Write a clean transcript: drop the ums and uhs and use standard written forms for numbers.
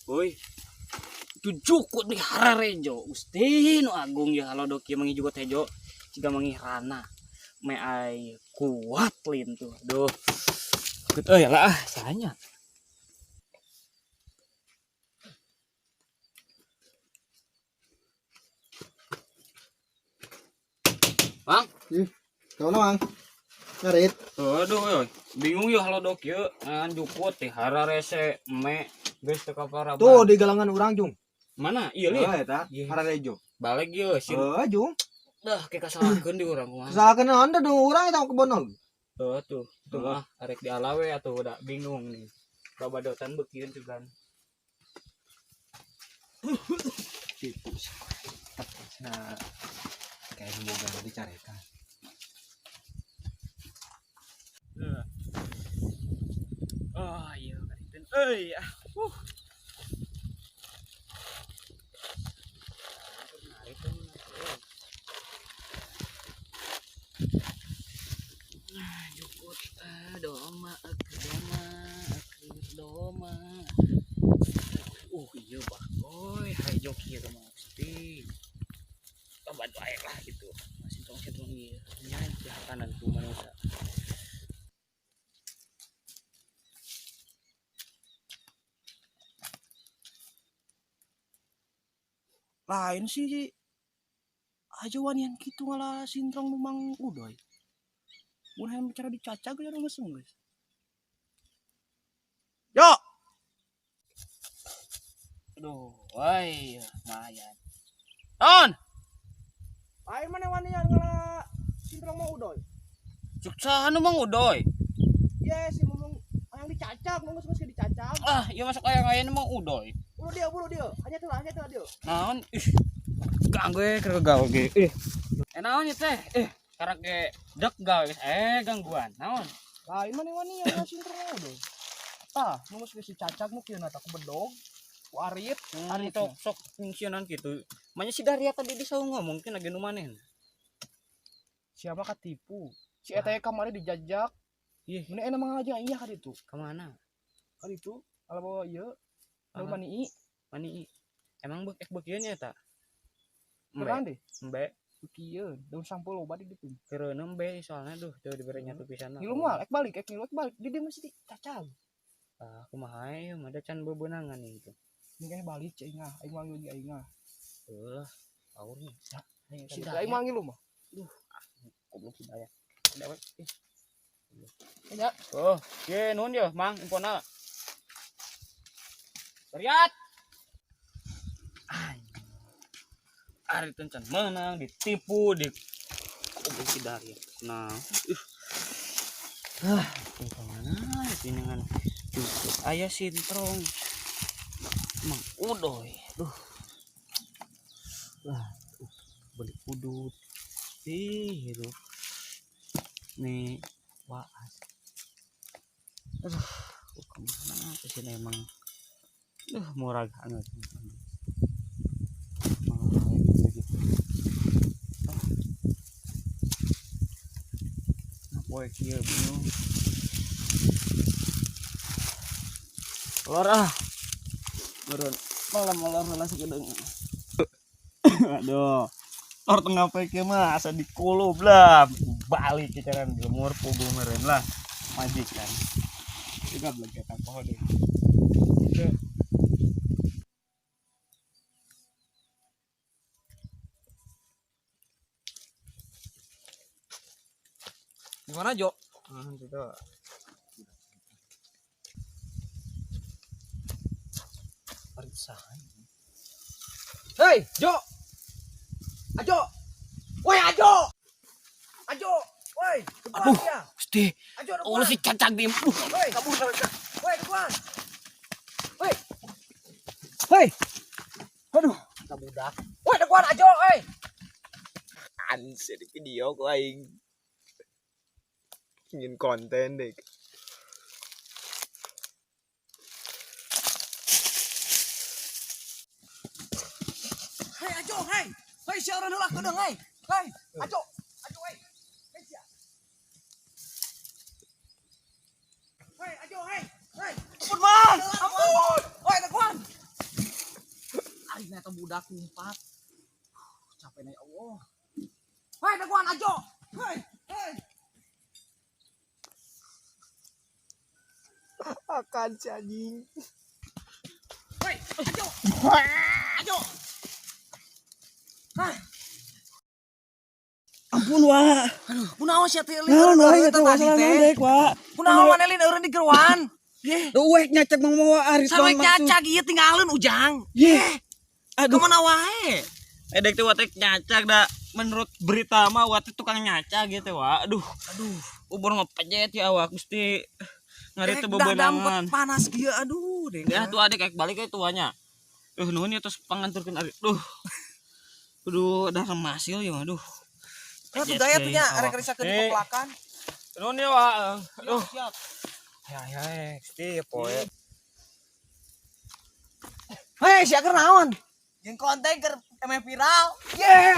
Woi, jujukut di hararejo. Gusti nu agung ya halo dok ya mangi juga tejo. Jika mangi rana. Me ai kuat lin tuh. Duh. Ya lah sahanya. Bang, Kau mang, ngarit. aduh, bingung ya halo dok ya. Ngan jukut di hararese me geus teu kaparaban. Tuh di galangan orang Jung. Mana? Iya li. Eta, Hararejo. Balik ya sin. Jung. Dah kayak kasalakeun di urang kumaha. Kesalahan anda dong orang itu kebonog. Tuh mah arek di alawe atau udah bingung nih. Babadotan beukiun tuh kan. Tipu. Nah, kayak moga dicarekan. Oh iya kariten. Jukut doma doma. Iya bagoy, hai joki ya mah pasti. Kabar baik lah gitu. Masih tong ieu. Nya kanan ku manusia. Lain sih aja wanian gitu ngalah sintrong memang udoy. Mun hayang bicara dicacag ya ngeseng guys. Yo. Aduh, wai, lumayan. On. Ayo mana wanian ngalah sintrong mau udoy. Suksa anu mang udoy. Yes, ngomong yang dicacak, ngomong ke dicacak. Ah, iya masuk ayang-ayang mang udoy. Bulu dia. Hanya tuh dia. Naon? Ganggu keur gawe ge. Naon ieu teh? Karek ge dek gawe gangguan. Naon? Lain mana wanian ngalah sintrong mau udoy. Tah, ngomong ke cacak nu kieu eta ku bedog. Ku arit, Ari sok fungsionan gitu. Manya si Daria tadi disaungo mungkin lagi nu maneh. Siapa katipu? Si eta kamari dijajak. Ih, ini enak aja iya kan itu. Kemana? Kan itu kalau bawa iya. Kalau mani emang beukieun nya eta? Keren deh. Embe. Kieu, daun sampul loba di ditu. Kereun embe soalnya tuh dibere nyatu pisan. Ngilu mah ek balik. Di dia mesti cacag. Ah, kumaha ieu mah da can bebeunangan itu. Ini balik cai ngah, aing manggil di aing ngah. Heuh, paur nih. Si aing manggil lu mah. Goblok si daya. Dawet. Ya. Oh, ye nuhun yo, Mang, impona. Bariat. Ari tencan menang ditipu di goblok si daya. Nah, kemana ini kan cukup ayah sintrong emang udoy beli udut itu nih waas kemana kesini emang murah banget boy kia bingung lor malam lah segedeng aduh lor tengah pake mah asa di kolo blah balik kita kan gemur pugu meren lah majikan juga belajar apa deh Gimana Jo? Gitu. Hei Jo, Ajo, woi Ajo, woi, aduh pasti Ajo, si cacak dim woi, kabur, woi, depan, woi, aduh, kabudak woi, depan Ajo, woi, Anjir di video kok aing ingin konten deh. hei Ajo, hei, siaran heula kedeung, hei, Ajo, woi, sia, hei Ajo, hei, ampun, woi, depan. udah kumpat. Capek nih Allah. Hei, daguan ajo. Hei, hei. Akan si anjing. Hei, ajo. Ajo. Hei, Ampun wa. aduh, kunaon sia teh? Naon wa eta masalah naon wa. Kunaon manelin eureun di geruan? Ye. Uek nyacak mang mau aris Sampai cacak ieu tinggalin ujang. Ye. Aduh. Kemana wae? Edek teh watek nyacak da menurut berita mah watek tukang nyacak gitu wa. Aduh, ubur mah pejet ya awak Gusti. Ngari teu bebenangan. Panas kieu aduh deh. Ya tuh adek balik ke tuanya. Nuhun ya terus panganturkeun ari. Aduh, dah remasil ya aduh. Ya tuh gaya tuh nya arek risakeun di peplakan. Nuhun ya wa. Aduh. Siap. Ya, Gusti poe. Hei, sia keur naon? Jeung konten keur eme viral. Ye.